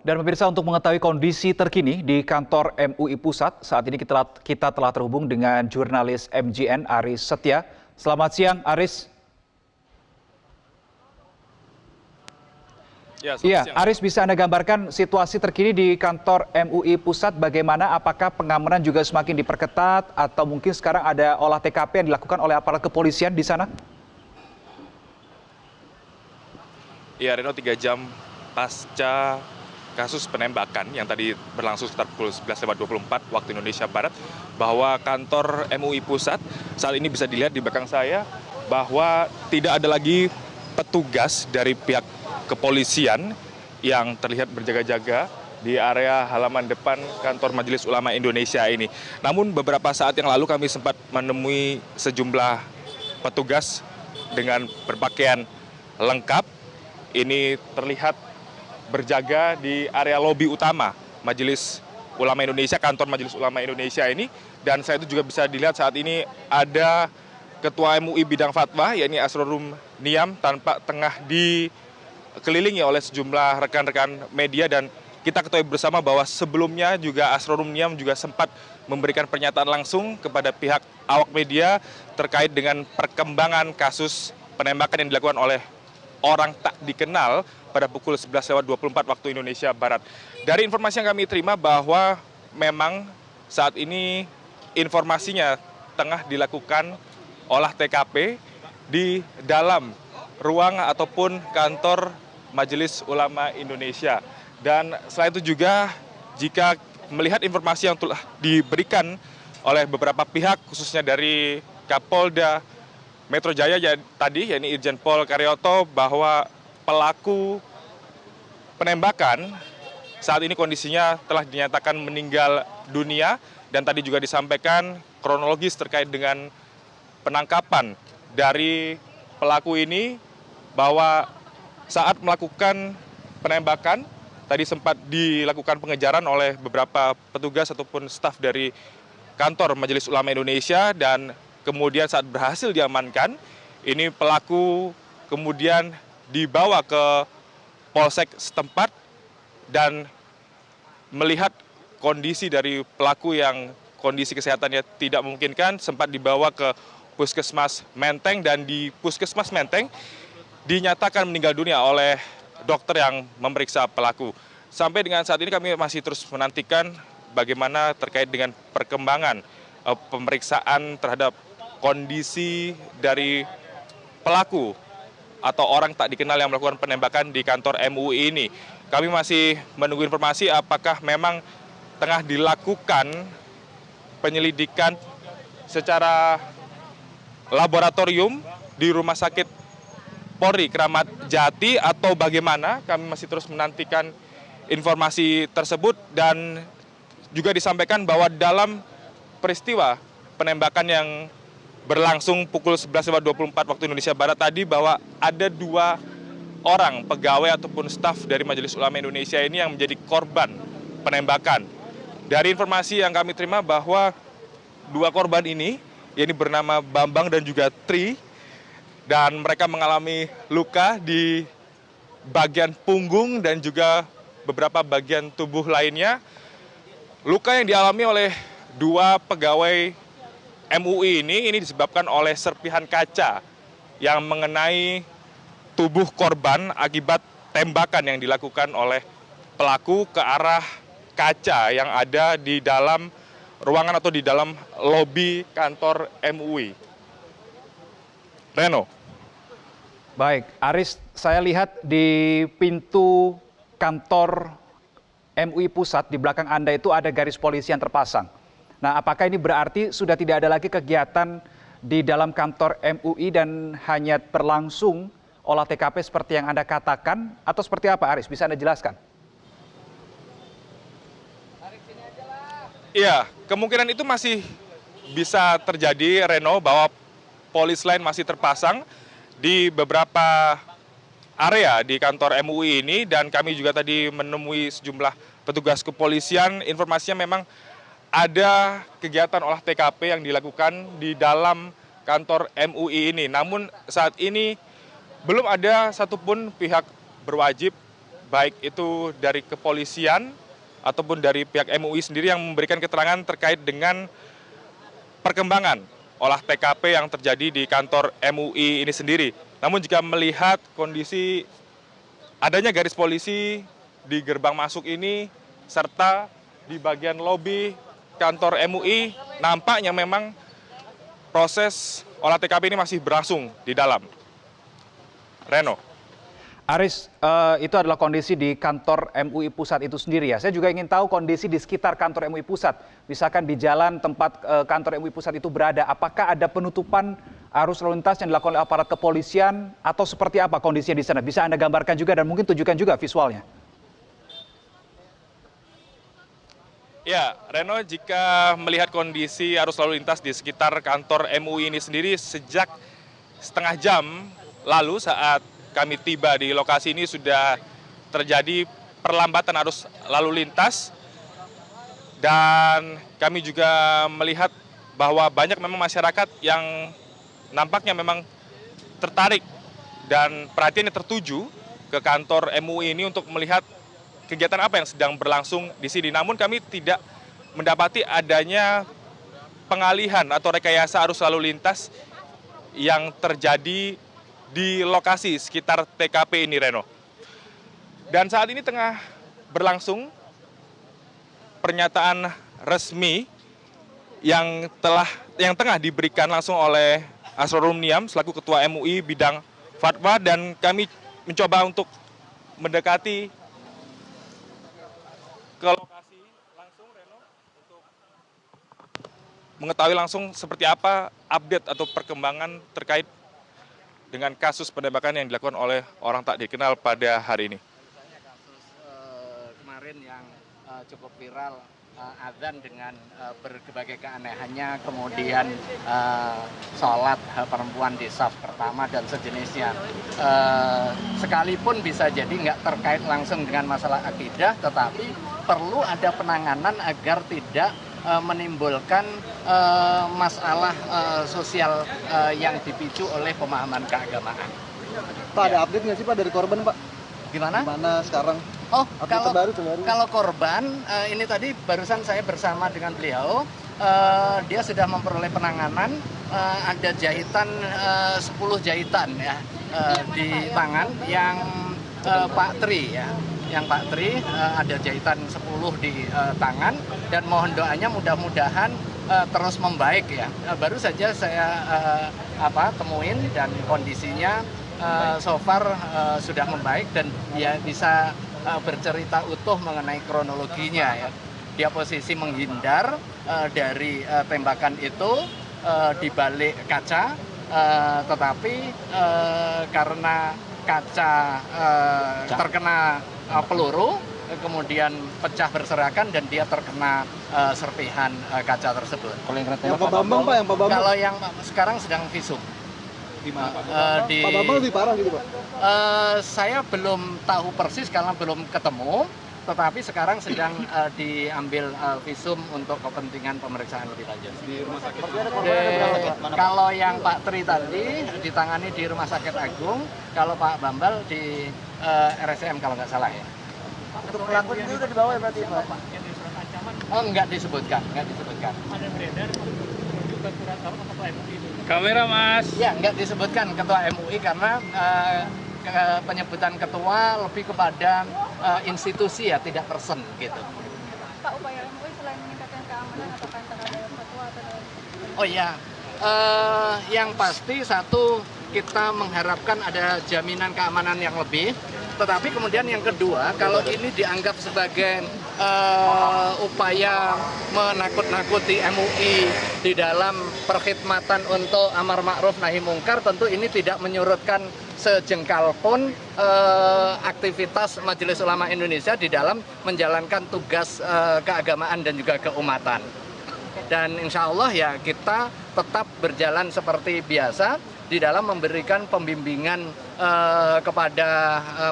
Dan pemirsa, untuk mengetahui kondisi terkini di kantor MUI Pusat, saat ini kita telah terhubung dengan jurnalis MJN Aris Setia. Selamat siang, Aris. Iya, Aris, bisa Anda gambarkan situasi terkini di kantor MUI Pusat bagaimana? Apakah pengamanan juga semakin diperketat atau mungkin sekarang ada olah TKP yang dilakukan oleh aparat kepolisian di sana? Iya, Reno, 3 jam pasca kasus penembakan yang tadi berlangsung sekitar pukul 11.24 waktu Indonesia Barat, bahwa kantor MUI Pusat saat ini bisa dilihat di belakang saya bahwa tidak ada lagi petugas dari pihak kepolisian yang terlihat berjaga-jaga di area halaman depan kantor Majelis Ulama Indonesia ini. Namun beberapa saat yang lalu kami sempat menemui sejumlah petugas dengan berpakaian lengkap. Ini terlihat berjaga di area lobi utama Majelis Ulama Indonesia, kantor Majelis Ulama Indonesia ini. Dan saya itu juga bisa dilihat saat ini ada Ketua MUI Bidang Fatwa, yakni Asrorum Niam, tengah dikelilingi oleh sejumlah rekan-rekan media. Dan kita ketahui bersama bahwa sebelumnya juga Asrorum Niam juga sempat memberikan pernyataan langsung kepada pihak awak media terkait dengan perkembangan kasus penembakan yang dilakukan oleh orang tak dikenal pada pukul 11.24 waktu Indonesia Barat. Dari informasi yang kami terima bahwa memang saat ini informasinya tengah dilakukan olah TKP di dalam ruang ataupun kantor Majelis Ulama Indonesia. Dan selain itu juga jika melihat informasi yang telah diberikan oleh beberapa pihak khususnya dari Kapolda Metro Jaya tadi, yakni Irjen Pol Karyoto, bahwa pelaku penembakan saat ini kondisinya telah dinyatakan meninggal dunia. Dan tadi juga disampaikan kronologis terkait dengan penangkapan dari pelaku ini, bahwa saat melakukan penembakan tadi sempat dilakukan pengejaran oleh beberapa petugas ataupun staf dari kantor Majelis Ulama Indonesia. Dan kemudian saat berhasil diamankan, ini pelaku kemudian dibawa ke polsek setempat, dan melihat kondisi dari pelaku yang kondisi kesehatannya tidak memungkinkan, sempat dibawa ke Puskesmas Menteng. Dan di Puskesmas Menteng dinyatakan meninggal dunia oleh dokter yang memeriksa pelaku. Sampai dengan saat ini kami masih terus menantikan bagaimana terkait dengan perkembangan pemeriksaan terhadap kondisi dari pelaku atau orang tak dikenal yang melakukan penembakan di kantor MUI ini. Kami masih menunggu informasi apakah memang tengah dilakukan penyelidikan secara laboratorium di Rumah Sakit Polri Kramat Jati atau bagaimana. Kami masih terus menantikan informasi tersebut. Dan juga disampaikan bahwa dalam peristiwa penembakan yang berlangsung pukul 11.24 waktu Indonesia Barat tadi, bahwa ada 2 orang pegawai ataupun staf dari Majelis Ulama Indonesia ini yang menjadi korban penembakan. Dari informasi yang kami terima bahwa 2 korban ini, yakni bernama Bambang dan juga Tri, dan mereka mengalami luka di bagian punggung dan juga beberapa bagian tubuh lainnya. Luka yang dialami oleh 2 pegawai MUI ini disebabkan oleh serpihan kaca yang mengenai tubuh korban akibat tembakan yang dilakukan oleh pelaku ke arah kaca yang ada di dalam ruangan atau di dalam lobi kantor MUI. Reno. Baik, Aris, saya lihat di pintu kantor MUI Pusat di belakang Anda itu ada garis polisi yang terpasang. Nah, apakah ini berarti sudah tidak ada lagi kegiatan di dalam kantor MUI dan hanya berlangsung olah TKP seperti yang Anda katakan, atau seperti apa, Aris? Bisa Anda jelaskan? Iya, kemungkinan itu masih bisa terjadi, Reno, bahwa polis lain masih terpasang di beberapa area di kantor MUI ini. Dan kami juga tadi menemui sejumlah petugas kepolisian. Informasinya memang ada kegiatan olah TKP yang dilakukan di dalam kantor MUI ini. Namun saat ini belum ada satupun pihak berwajib baik itu dari kepolisian ataupun dari pihak MUI sendiri yang memberikan keterangan terkait dengan perkembangan olah TKP yang terjadi di kantor MUI ini sendiri. Namun jika melihat kondisi adanya garis polisi di gerbang masuk ini serta di bagian lobi kantor MUI, nampaknya memang proses olah TKP ini masih berlangsung di dalam. Reno. Aris, itu adalah kondisi di kantor MUI Pusat itu sendiri ya. Saya juga ingin tahu kondisi di sekitar kantor MUI Pusat. Misalkan di jalan tempat kantor MUI Pusat itu berada, apakah ada penutupan arus lalu lintas yang dilakukan oleh aparat kepolisian atau seperti apa kondisinya di sana? Bisa Anda gambarkan juga dan mungkin tunjukkan juga visualnya. Ya, Reno, jika melihat kondisi arus lalu lintas di sekitar kantor MUI ini sendiri sejak setengah jam lalu saat kami tiba di lokasi ini sudah terjadi perlambatan arus lalu lintas dan kami juga melihat bahwa banyak memang masyarakat yang nampaknya memang tertarik dan perhatiannya tertuju ke kantor MUI ini untuk melihat kegiatan apa yang sedang berlangsung di sini. Namun kami tidak mendapati adanya pengalihan atau rekayasa arus lalu lintas yang terjadi di lokasi sekitar TKP ini, Reno. Dan saat ini tengah berlangsung pernyataan resmi yang tengah diberikan langsung oleh Asrorun Niam selaku Ketua MUI bidang fatwa, dan kami mencoba untuk mendekati ke lokasi langsung, Reno, untuk mengetahui langsung seperti apa update atau perkembangan terkait dengan kasus penembakan yang dilakukan oleh orang tak dikenal pada hari ini. Misalnya kasus kemarin yang cukup viral, azan dengan berbagai keanehannya, kemudian sholat perempuan di saf pertama dan sejenisnya. Sekalipun bisa jadi nggak terkait langsung dengan masalah akidah, tetapi perlu ada penanganan agar tidak menimbulkan masalah sosial yang dipicu oleh pemahaman keagamaan. Pak, ada update nggak sih Pak dari korban, Pak? Gimana? Gimana sekarang? Oh, Terbaru. kalau korban, ini tadi barusan saya bersama dengan beliau, dia sudah memperoleh penanganan, ada jahitan 10 jahitan ya di tangan yang Pak Tri ya. Yang Pak Tri ada jahitan 10 di tangan, dan mohon doanya mudah-mudahan terus membaik ya. Baru saja saya temuin dan kondisinya so far sudah membaik dan dia bisa bercerita utuh mengenai kronologinya ya. Dia posisi menghindar dari tembakan itu di balik kaca, tetapi karena kaca terkena peluru, kemudian pecah berserakan dan dia terkena serpihan kaca tersebut. Yang Pak Bambang, Pak, Kalau yang sekarang sedang visum. Pak Bambang lebih parah gitu, Pak? Saya belum tahu persis karena belum ketemu, tetapi sekarang sedang diambil visum untuk kepentingan pemeriksaan lebih lanjut. Di rumah sakit. Kalau yang Pak Tri tadi ditangani di Rumah Sakit Agung, kalau Pak Bambal di RSCM kalau nggak salah ya. Untuk pelaku itu udah dibawa ya berarti, Pak? Oh, nggak disebutkan. Ada beredar juga kurator ketua MUI. Kamera, Mas. Ya, nggak disebutkan ketua MUI karena penyebutan ketua lebih kepada institusi ya, tidak person gitu. Pak, upaya MUI selain meningkatkan keamanan, apakah terhadap ketua atau Oh ya, yang pasti satu, kita mengharapkan ada jaminan keamanan yang lebih. Tetapi kemudian yang kedua, kalau ini dianggap sebagai upaya menakut-nakuti MUI di dalam perkhidmatan untuk amar ma'ruf nahi mungkar, tentu ini tidak menyurutkan sejengkal pun aktivitas Majelis Ulama Indonesia di dalam menjalankan tugas keagamaan dan juga keumatan. Dan insya Allah ya kita tetap berjalan seperti biasa di dalam memberikan pembimbingan kepada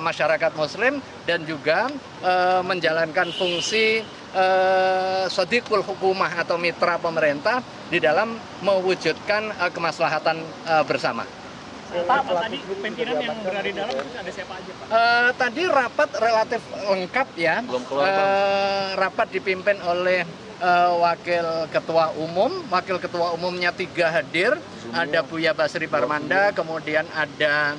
masyarakat Muslim dan juga menjalankan fungsi sadiqul hukumah atau mitra pemerintah di dalam mewujudkan kemaslahatan bersama. Pak, tadi pimpinan yang berada di dalam itu ada siapa aja, Pak? Tadi rapat relatif lengkap ya. Rapat dipimpin oleh Wakil Ketua Umum. Wakil Ketua Umumnya 3 hadir. Ada Buya Basri Parmanda, kemudian ada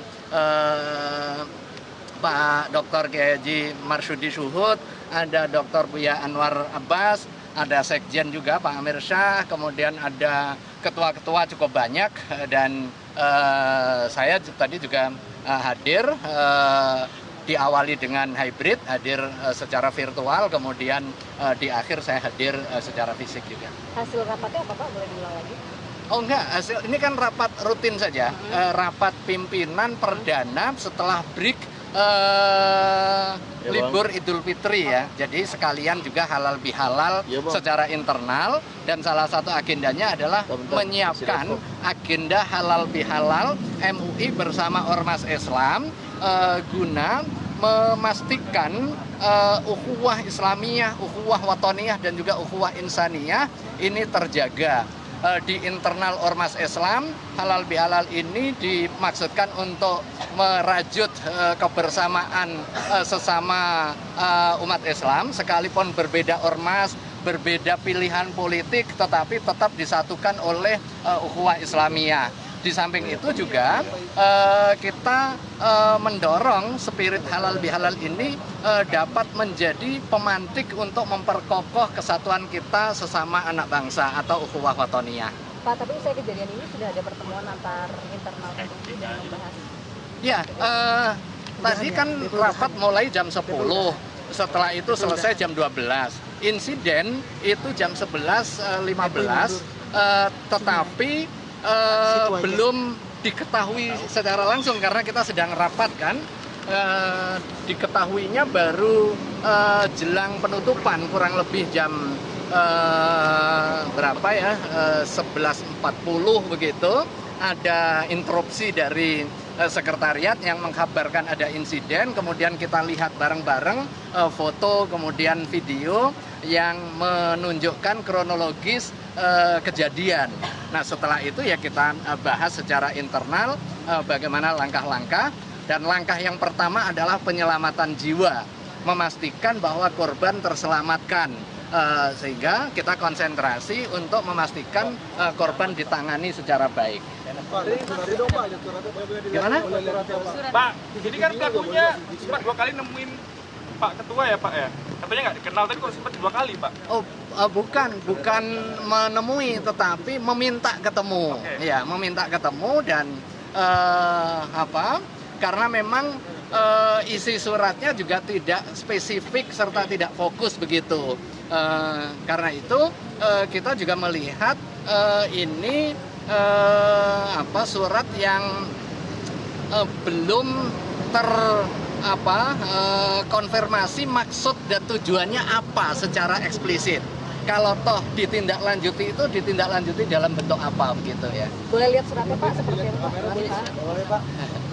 Pak Dr. Kiai Haji Marsudi Suhud, ada Dr. Buya Anwar Abbas, ada Sekjen juga Pak Amir Syah, kemudian ada ketua-ketua cukup banyak, dan saya tadi juga hadir, diawali dengan hybrid, hadir secara virtual, kemudian di akhir saya hadir secara fisik juga. Hasil rapatnya apa Pak? Boleh diulang lagi? Oh enggak, hasil ini kan rapat rutin saja, rapat pimpinan perdana setelah break libur Idul Fitri ya. Jadi sekalian juga halal bihalal secara internal, dan salah satu agendanya adalah menyiapkan agenda halal bihalal MUI bersama Ormas Islam guna memastikan ukhuwah Islamiyah, ukhuwah Watoniyah, dan juga ukhuwah Insaniyah ini terjaga. Di internal Ormas Islam, halal bihalal ini dimaksudkan untuk merajut kebersamaan sesama umat Islam, sekalipun berbeda ormas, berbeda pilihan politik, tetapi tetap disatukan oleh ukhuwah Islamiyah. Di samping itu juga kita mendorong spirit halal bihalal ini dapat menjadi pemantik untuk memperkokoh kesatuan kita sesama anak bangsa atau ukhuwah watoniyah. Pak, tapi usai kejadian ini sudah ada pertemuan antar internal MUI dan membahas. Ya, tadi kan rapat mulai jam 10, setelah itu selesai jam 12. Insiden itu jam 11.15, tetapi belum diketahui secara langsung karena kita sedang rapat kan. Diketahuinya baru jelang penutupan, kurang lebih jam berapa ya, 11.40 begitu. Ada interupsi dari sekretariat yang mengkabarkan ada insiden, kemudian kita lihat bareng-bareng foto kemudian video yang menunjukkan kronologis kejadian. Nah setelah itu ya kita bahas secara internal bagaimana langkah-langkah, dan langkah yang pertama adalah penyelamatan jiwa, memastikan bahwa korban terselamatkan, sehingga kita konsentrasi untuk memastikan korban ditangani secara baik. Gimana? Pak, jadi kan pelakunya sempat 2 kali nemuin Pak Ketua ya Pak ya? Katanya nggak dikenal, tapi kok sempat 2 kali Pak? Oh, bukan menemui, tetapi meminta ketemu. Okay. Ya, meminta ketemu, dan karena memang isi suratnya juga tidak spesifik serta tidak fokus begitu. Karena itu kita juga melihat ini surat yang belum konfirmasi maksud dan tujuannya apa secara eksplisit. Kalau toh ditindaklanjuti, itu ditindaklanjuti dalam bentuk apa begitu ya. Boleh lihat suratnya Pak seperti apa? Boleh Pak.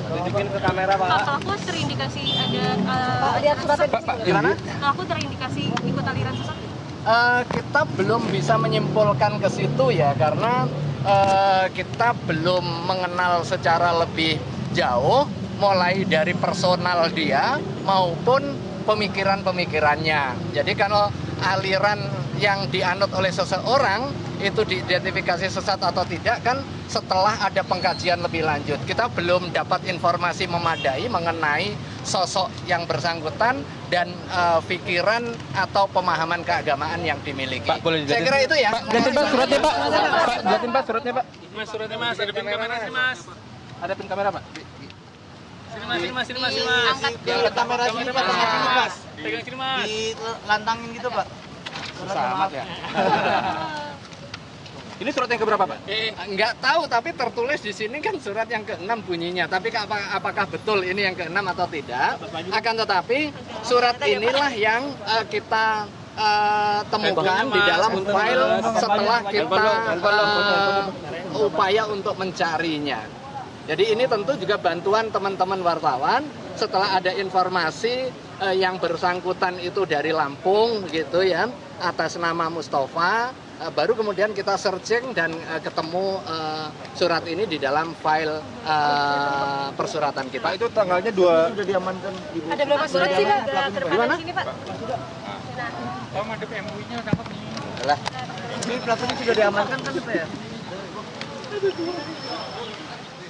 Tunjukin ke kamera Pak. Pelaku terindikasi ada Pak, lihat suratnya. Pak, gimana? pelaku terindikasi ikut aliran sesat. Kita belum bisa menyimpulkan ke situ ya, karena kita belum mengenal secara lebih jauh, mulai dari personal dia maupun pemikiran-pemikirannya. Jadi kalau aliran yang dianut oleh seseorang itu diidentifikasi sesat atau tidak kan setelah ada pengkajian lebih lanjut. Kita belum dapat informasi memadai mengenai sosok yang bersangkutan dan pikiran atau pemahaman keagamaan yang dimiliki. Pak, boleh saya kira itu ya. Pak, jelasin Pak suratnya Pak. Pak, jelasin Pak suratnya Pak. Mas, suratnya Mas, ada pin kamera sih Mas. Ada pin kamera Pak. Sini Mas, sini Mas. Angkat Di kamera sini Pak, Pegang sini Mas. Pegang sini Mas. Lantangin gitu Pak. Selamat ya. Ini surat yang keberapa Pak? Nggak tahu, tapi tertulis di sini kan surat yang ke-6 bunyinya. Tapi apakah betul ini yang ke-6 atau tidak? Akan tetapi surat inilah yang kita temukan di dalam file setelah kita upaya untuk mencarinya. Jadi ini tentu juga bantuan teman-teman wartawan setelah ada informasi yang bersangkutan itu dari Lampung gitu ya, atas nama Mustafa. baru kemudian kita searching dan ketemu surat ini di dalam file persuratan kita. Pak, itu tanggalnya sudah diamankan Ibu. Ada berapa surat sih Pak? Terpakai di sini Pak. Oh, mandek MUI-nya dapat nih. Lah, ini pelakunya sudah diamankan kan Pak ya?